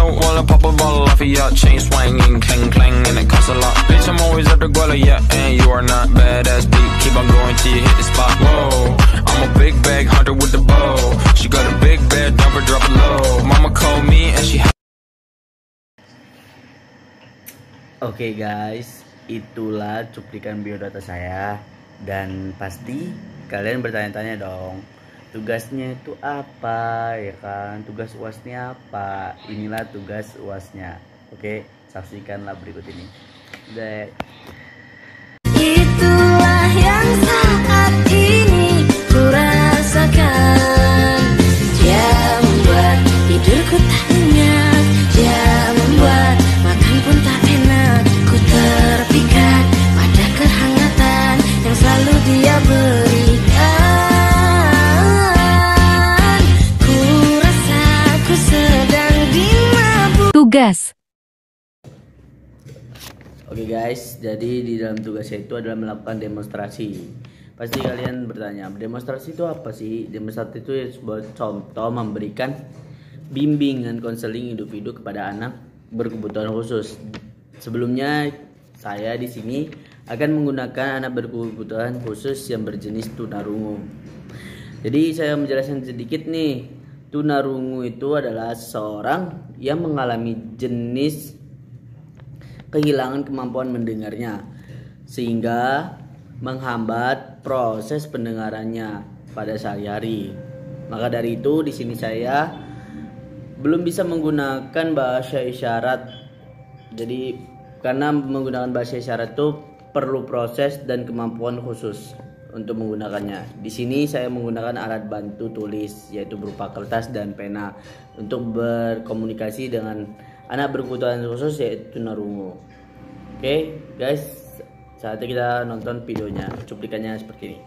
smoke while I pop a bottle off of ya. Chain swinging, clang clang, and it costs a lot. Bitch, I'm always at the guala, yeah. And you are not badass beat. Keep on going till you hit the spot. Whoa, I'm a big bag hunter with the bow. She got a big bed, never drop it low. Mama called me and she. Oke guys, itulah cuplikan biodata saya. Dan pasti kalian bertanya-tanya dong, tugasnya itu apa ya kan? Tugas UASnya apa? Inilah tugas UASnya. Oke, saksikanlah berikut ini. Itulah yang saat ini ku rasakan. Dia membuat tidurku tak nyenyak. Dia membuat makan pun tak enak. Ku terpikat pada kehangatan yang selalu dia berikan. Ku rasa ku sedang dimabuk. Tugas. Oke guys, jadi di dalam tugasnya itu adalah melakukan demonstrasi. Pasti kalian bertanya, demonstrasi itu apa sih? Demonstrasi itu sebuah contoh memberikan bimbingan konseling individu kepada anak berkebutuhan khusus. Sebelumnya saya di sini akan menggunakan anak berkebutuhan khusus yang berjenis tunarungu. Jadi saya menjelaskan sedikit nih. Tunarungu itu adalah seseorang yang mengalami jenis kehilangan kemampuan mendengarnya sehingga menghambat proses pendengarannya pada sehari-hari. Maka dari itu di sini saya belum bisa menggunakan bahasa isyarat. Jadi karena menggunakan bahasa isyarat itu perlu proses dan kemampuan khusus untuk menggunakannya. Di sini saya menggunakan alat bantu tulis yaitu berupa kertas dan pena untuk berkomunikasi dengan anak berkebutuhan khusus yaitu tunarungu. Oke guys, saatnya kita nonton videonya, cuplikannya seperti ini.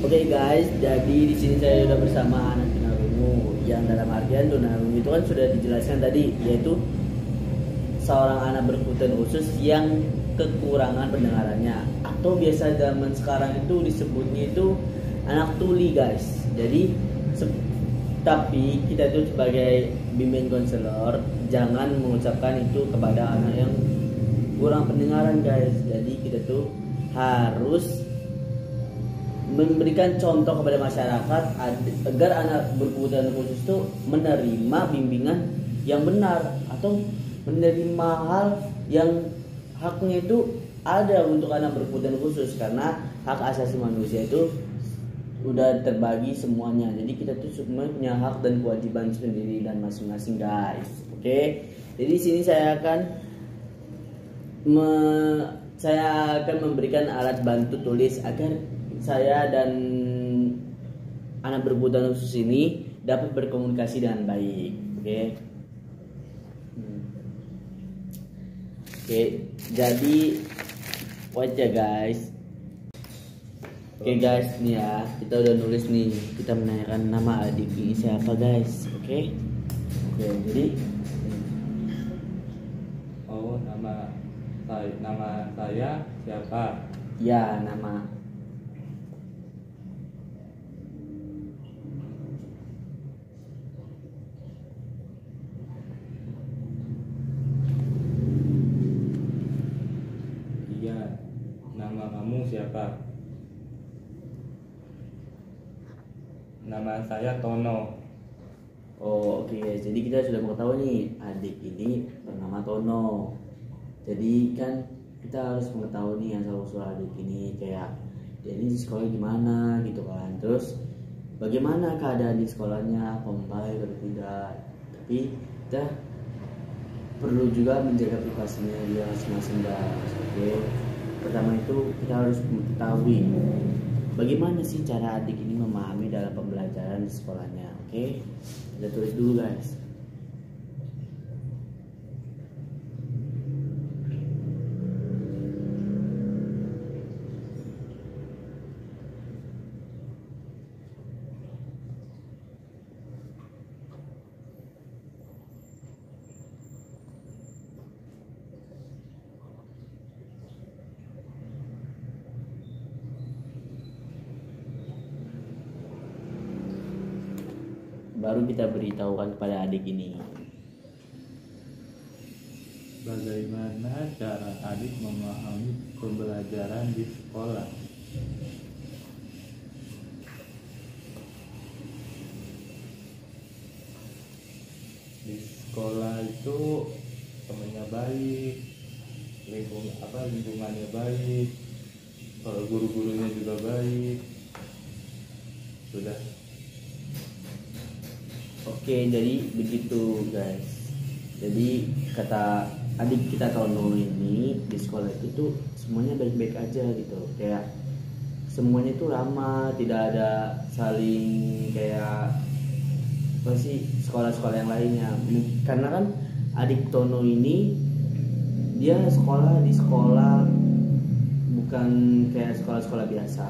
Oke guys, jadi di sini saya sudah bersama anak tunarungu. Yang dalam artian tunarungu itu kan sudah dijelaskan tadi, yaitu seorang anak berkebutuhan khusus yang kekurangan pendengarannya, atau biasa zaman sekarang itu disebutnya itu anak tuli guys. Jadi tapi kita itu sebagai bimbing konselor jangan mengucapkan itu kepada anak yang kurang pendengaran guys. Jadi kita tuh harus memberikan contoh kepada masyarakat agar anak berkebutuhan khusus itu menerima bimbingan yang benar atau menerima hal yang haknya itu ada untuk anak berkebutuhan khusus, karena hak asasi manusia itu udah terbagi semuanya. Jadi kita tuh semuanya punya hak dan kewajiban sendiri dan masing-masing guys. Oke. Jadi sini saya akan memberikan alat bantu tulis agar saya dan anak berkebutuhan khusus ini dapat berkomunikasi dengan baik. Oke. Oke, jadi wajah guys. Oke guys, nih ya, kita udah nulis nih. Kita menanyakan nama adik ini siapa guys. Oke, jadi nama saya siapa? Ya, nama. Iya, nama kamu siapa? Nama saya Tono. Oh oke, jadi kita sudah mengetahui nih adik ini bernama Tono. Jadi kan kita harus mengetahui nih asal usul adik ini, kayak dia ini di sekolah gimana gitu kan. Terus bagaimana keadaan di sekolahnya, membaik atau tidak. Tapi kita perlu juga menjaga privasinya dia masing-masing guys. Oke. Pertama itu kita harus mengetahui bagaimana sih cara adik ini memahami dalam pembelajaran di sekolahnya. Oke, kita tulis dulu guys. baru kita beritahukan kepada adik ini. Bagaimana cara adik memahami pembelajaran di sekolah? Di sekolah itu temennya baik, lingkungannya baik, kalau guru-gurunya juga baik. Sudah. Oke, jadi begitu guys. Jadi kata adik kita Tono ini di sekolah itu tuh semuanya baik-baik aja gitu. Kayak semuanya tuh ramah, tidak ada saling kayak apa sih sekolah-sekolah yang lainnya. Karena kan adik Tono ini dia sekolah di sekolah bukan kayak sekolah-sekolah biasa.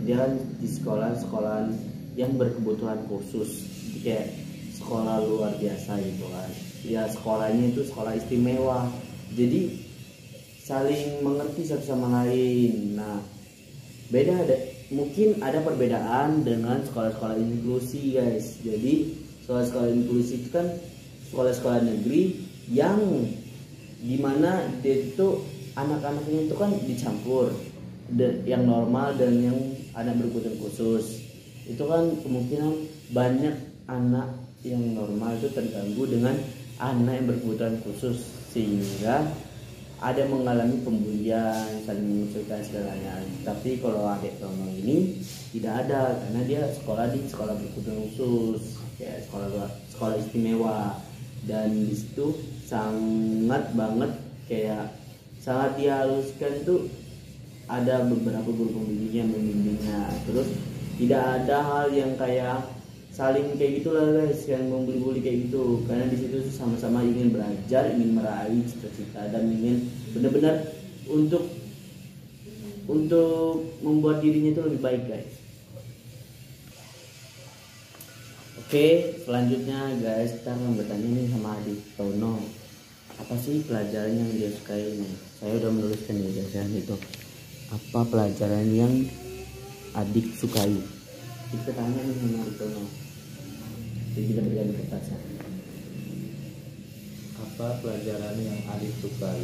Dia kan di sekolah yang berkebutuhan khusus, kayak sekolah luar biasa gitu kan. Ya sekolahnya itu sekolah istimewa, jadi saling mengerti satu sama lain. Nah mungkin ada perbedaan dengan sekolah-sekolah inklusi guys. Jadi sekolah-sekolah inklusi itu kan sekolah-sekolah negeri yang dimana dia itu anak-anaknya itu kan dicampur, yang normal dan yang anak berkebutuhan khusus. Itu kan kemungkinan banyak anak yang normal itu terganggu dengan anak yang berkebutuhan khusus, sehingga ada mengalami pembulian, saling mengucilkan segalanya. Tapi kalau adik Tono ini tidak ada, karena dia sekolah di sekolah berkebutuhan khusus, kayak sekolah istimewa, dan di situ sangat banget kayak sangat dihaluskan itu, ada beberapa guru pembimbing yang membimbingnya. Terus tidak ada hal yang kayak saling kayak gitulah guys, yang membuli-buli kayak gitu, karena di situ sama-sama ingin belajar, ingin meraih cita-cita, dan ingin benar-benar untuk membuat dirinya itu lebih baik guys. Oke, selanjutnya guys kita akan bertanya nih sama adik Tono, apa sih pelajaran yang dia sukai ini? Saya udah menuliskan ya guys ya, itu apa pelajaran yang adik sukai. Kita tanya nih sama adik Tono, jadi kita berikan kertasnya. Apa pelajaran yang adik sukai?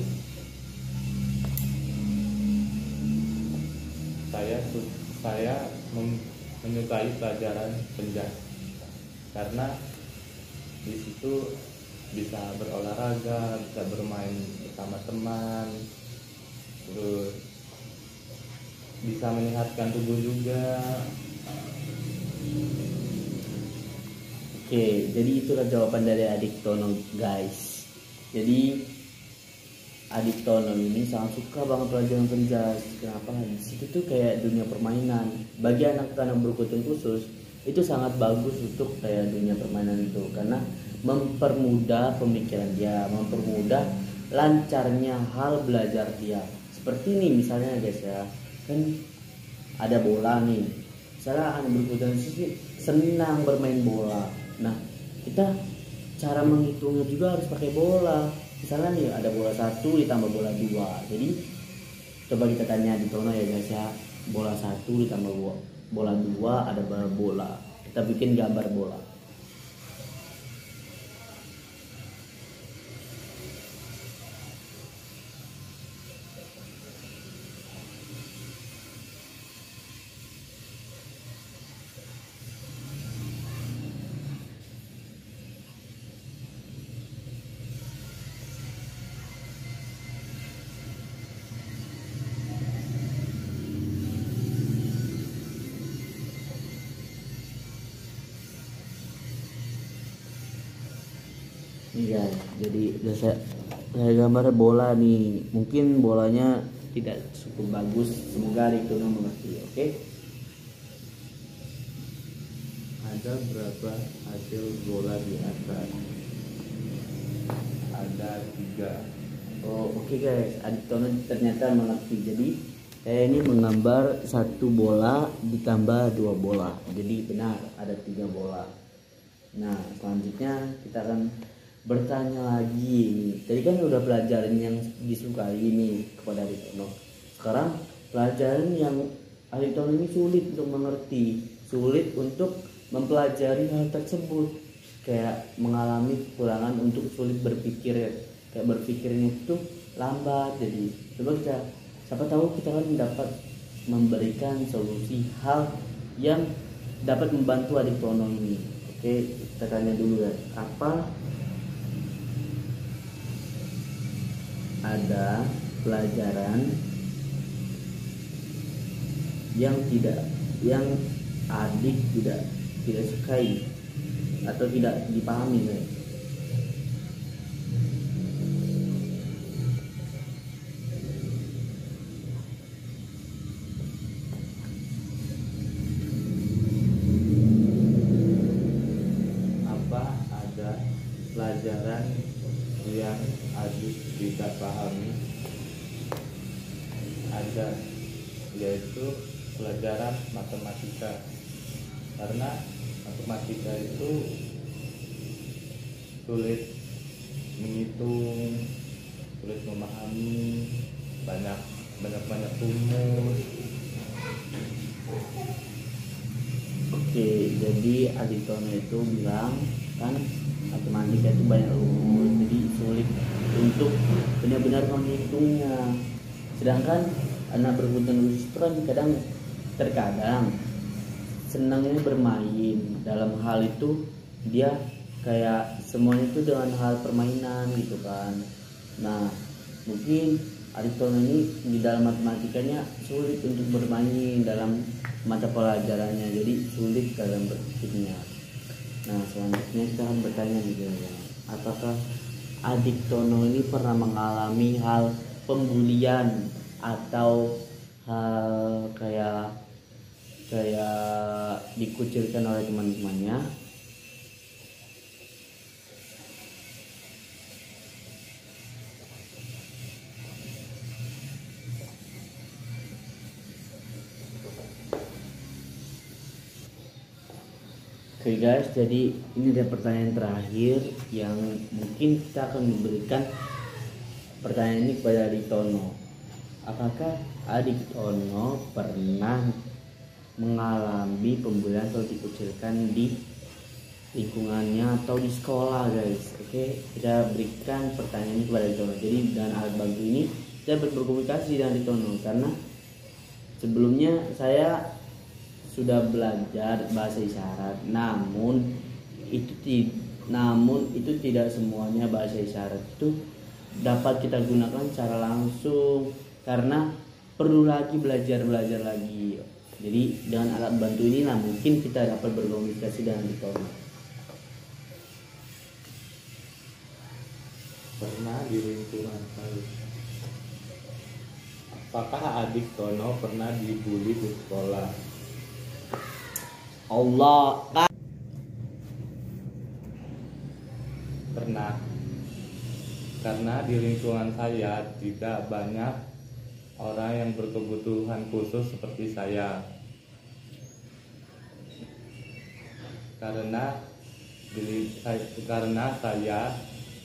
Saya menyukai pelajaran sejarah, karena di situ bisa berolahraga, bisa bermain bersama teman, terus bisa menyehatkan tubuh juga. Oke, jadi itulah jawaban dari adik Tono guys. Jadi adik Tono ini sangat suka banget pelajaran sejarah. Kenapa? Di situ tuh kayak dunia permainan. Bagi anak-anak berkebutuhan khusus itu sangat bagus untuk kayak dunia permainan itu, karena mempermudah pemikiran dia, mempermudah lancarnya hal belajar dia. Seperti ini misalnya guys ya, kan ada bola nih. Misalnya anak berkebutuhan khusus senang bermain bola. Nah, kita cara menghitungnya juga harus pakai bola. Misalnya nih ada bola 1 ditambah bola 2. Jadi coba kita tanya di Tono ya guys ya, bola 1 ditambah bola 2 ada berapa bola. Kita bikin gambar bola. Iya, jadi udah saya gambar bola nih. Mungkin bolanya tidak cukup bagus, semoga adik Tono mengerti. Oke? Ada berapa hasil bola di atas? Ada 3. Oh, oke guys, adik Tono ternyata mengerti. Jadi saya ini menggambar 1 bola ditambah 2 bola. Jadi benar ada 3 bola. Nah, selanjutnya kita akan bertanya lagi. Tadi kan udah pelajaran yang disukai ini kepada adik Tono. Sekarang pelajaran yang adik Tono ini sulit untuk mengerti, sulit untuk mempelajari hal tersebut. kayak mengalami kekurangan untuk sulit berpikir ya. Kayak berpikirnya itu lambat. Jadi coba kita, siapa tahu kita kan dapat memberikan solusi hal yang dapat membantu adik Tono ini. Oke, kita tanya dulu ya, apa ada pelajaran yang adik tidak sukai atau tidak dipahami guys? Apa ada pelajaran yang adik tidak pahami? Ada, yaitu pelajaran matematika. Karena matematika itu sulit menghitung, sulit memahami, banyak rumus. Oke, jadi adik Tono itu bilang kan matematika itu banyak rumus, jadi sulit untuk benar-benar menghitungnya. Sedangkan anak berkebutuhan khusus itu kan terkadang senangnya bermain. Dalam hal itu dia kayak semuanya itu dengan hal permainan gitu kan. Nah mungkin adik Tono ini di dalam matematikanya sulit untuk bermain dalam mata pelajarannya, jadi sulit dalam berpikirnya. Nah selanjutnya kita akan bertanya nih, apakah adik Tono ini pernah mengalami hal pembulian atau hal kayak dikucilkan oleh teman-temannya? Oke guys, jadi ini ada pertanyaan terakhir yang mungkin kita akan memberikan pertanyaan ini kepada adik Tono. Apakah adik Tono pernah mengalami pembulian atau dikucilkan di lingkungannya atau di sekolah guys? Oke, kita berikan pertanyaan ini kepada adik Tono. Jadi dengan alat bantu ini kita berkomunikasi dengan adik Tono, karena sebelumnya saya sudah belajar bahasa isyarat, namun itu tidak semuanya bahasa isyarat itu dapat kita gunakan secara langsung, karena perlu lagi belajar lagi. Jadi dengan alat bantu ini mungkin kita dapat berkomunikasi dengan adik Tono. Pernah di lingkungan saya. Apakah adik Tono pernah dibully di sekolah? Allah. Pernah. Karena di lingkungan saya tidak banyak orang yang berkebutuhan khusus seperti saya. Karena saya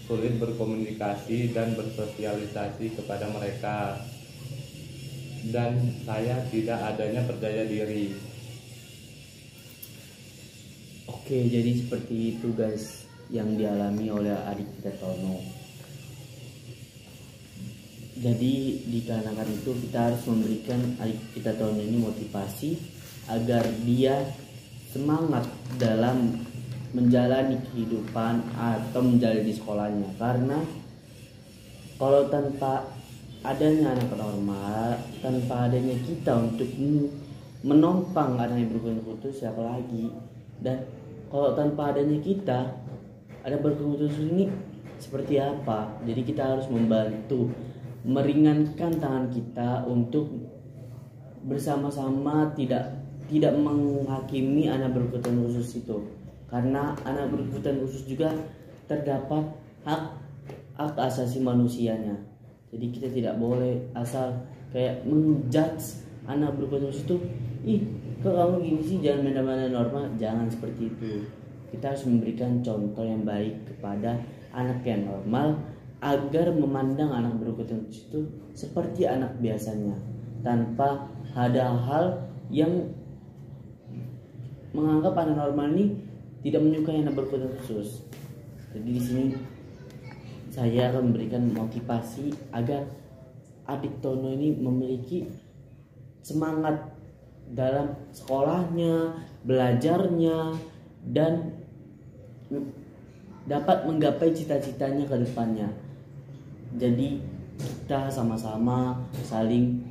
sulit berkomunikasi dan bersosialisasi kepada mereka, dan saya tidak adanya percaya diri. Oke, jadi seperti itu guys yang dialami oleh adik kita Tono. Jadi dikarenakan itu kita harus memberikan adik kita Tono ini motivasi agar dia semangat dalam menjalani kehidupan atau menjalani sekolahnya. Karena kalau tanpa adanya anak normal, tanpa adanya kita untuk menopang anak yang berkebutuhan khusus, siapa lagi? Dan kalau tanpa adanya kita, ada berkebutuhan khusus ini seperti apa? Jadi kita harus membantu, meringankan tangan kita untuk bersama-sama tidak menghakimi anak berkebutuhan khusus itu. Karena anak berkebutuhan khusus juga terdapat hak asasi manusianya. Jadi kita tidak boleh asal kayak menjudge anak berkebutuhan khusus itu, kok kamu gini sih, jangan main-main normal. Jangan seperti itu. Kita harus memberikan contoh yang baik kepada anak yang normal agar memandang anak berkebutuhan khusus itu seperti anak biasanya, tanpa ada hal yang menganggap anak normal ini tidak menyukai anak berkebutuhan khusus. Jadi di sini saya akan memberikan motivasi agar adik Tono ini memiliki semangat dalam sekolahnya, belajarnya, dan dapat menggapai cita-citanya ke depannya. Jadi kita sama-sama saling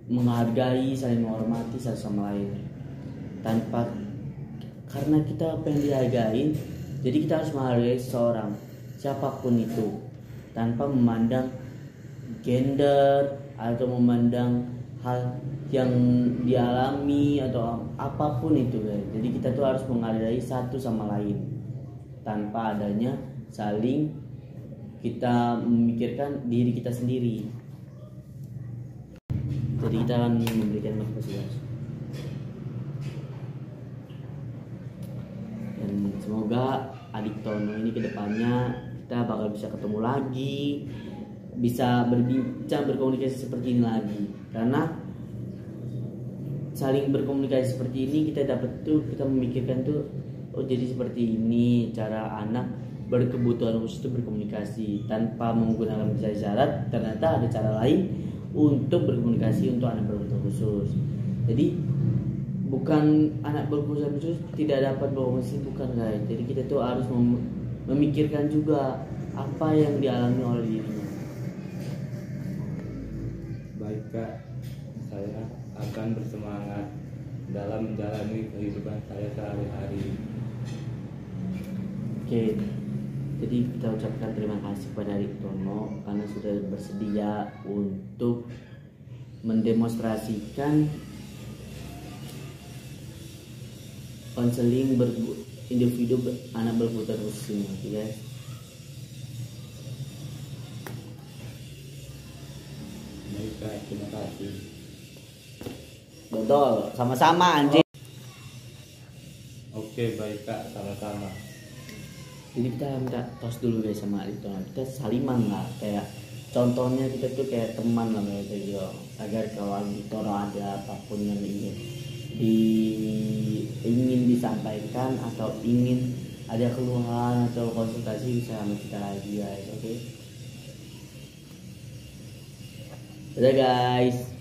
menghargai, saling menghormati satu sama lain. Karena kita pengen dihargai, jadi kita harus menghargai seseorang, siapapun itu, tanpa memandang gender atau memandang hal yang dialami atau apapun itu, guys. Jadi kita tuh harus menghargai satu sama lain tanpa adanya saling kita memikirkan diri kita sendiri. Jadi kita akan memberikan motivasi, guys. Dan semoga adik Tono ini kedepannya kita bakal bisa ketemu lagi, bisa berbincang, berkomunikasi seperti ini lagi. Karena saling berkomunikasi seperti ini kita dapat tuh, kita memikirkan tuh, oh jadi seperti ini cara anak berkebutuhan khusus itu berkomunikasi tanpa menggunakan bahasa isyarat. Ternyata ada cara lain untuk berkomunikasi untuk anak berkebutuhan khusus. Jadi bukan anak berkebutuhan khusus tidak dapat berkomunikasi, bukan, guys. Jadi kita tuh harus memikirkan juga apa yang dialami oleh dirinya. Baik Kak, saya akan bersemangat dalam menjalani kehidupan saya sehari-hari. Oke, jadi kita ucapkan terima kasih kepada adik Tono karena sudah bersedia untuk mendemonstrasikan konseling individu anak berkebutuhan khusus ini, oke, guys. Baik Kak, terima kasih. Betul, sama-sama anjing. Oke, baik Kak, sama-sama. Jadi kita minta tos dulu guys sama adik Tono. Kita saliman lah, kayak contohnya kita tuh kayak teman lah gitu, agar kalau adik Tono ada apapun yang ingin disampaikan atau ingin ada keluhan atau konsultasi bisa sama kita lagi, guys. Oke. Dadah guys.